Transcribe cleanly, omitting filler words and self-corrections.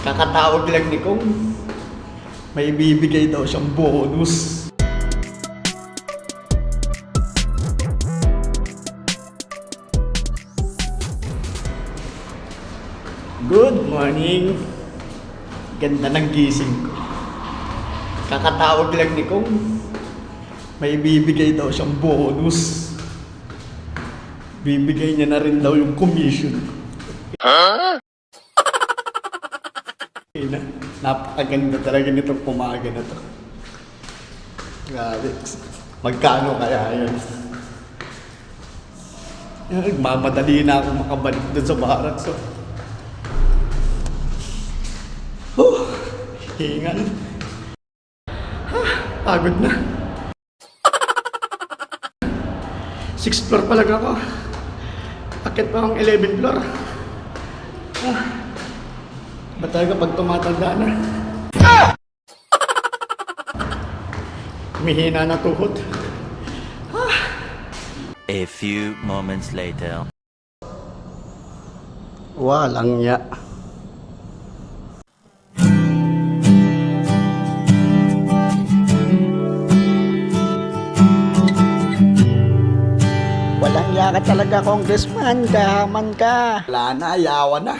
Kakatawag lang ni Kong. May bibigay daw siyang bonus. Good morning. Ganda ng gising ko. Kakatawag lang ni Kong. May bibigay daw siyang bonus. Bibigay niya na rin daw yung commission. Napakaganda talaga nitong pumaga na to. Grabe. Magkano kaya yun? Nagmamadali na ako makabalik dun sa barracks. Hingal. Pagod na. 6th floor pa lang ako. Akit pa ang 11th floor. Ba talaga pag tumatanda na? Humihina na tuhod. A few moments later. Walang ya. Walang ya ka talaga, Congressman. Gahaman ka. Wala na, yawa na.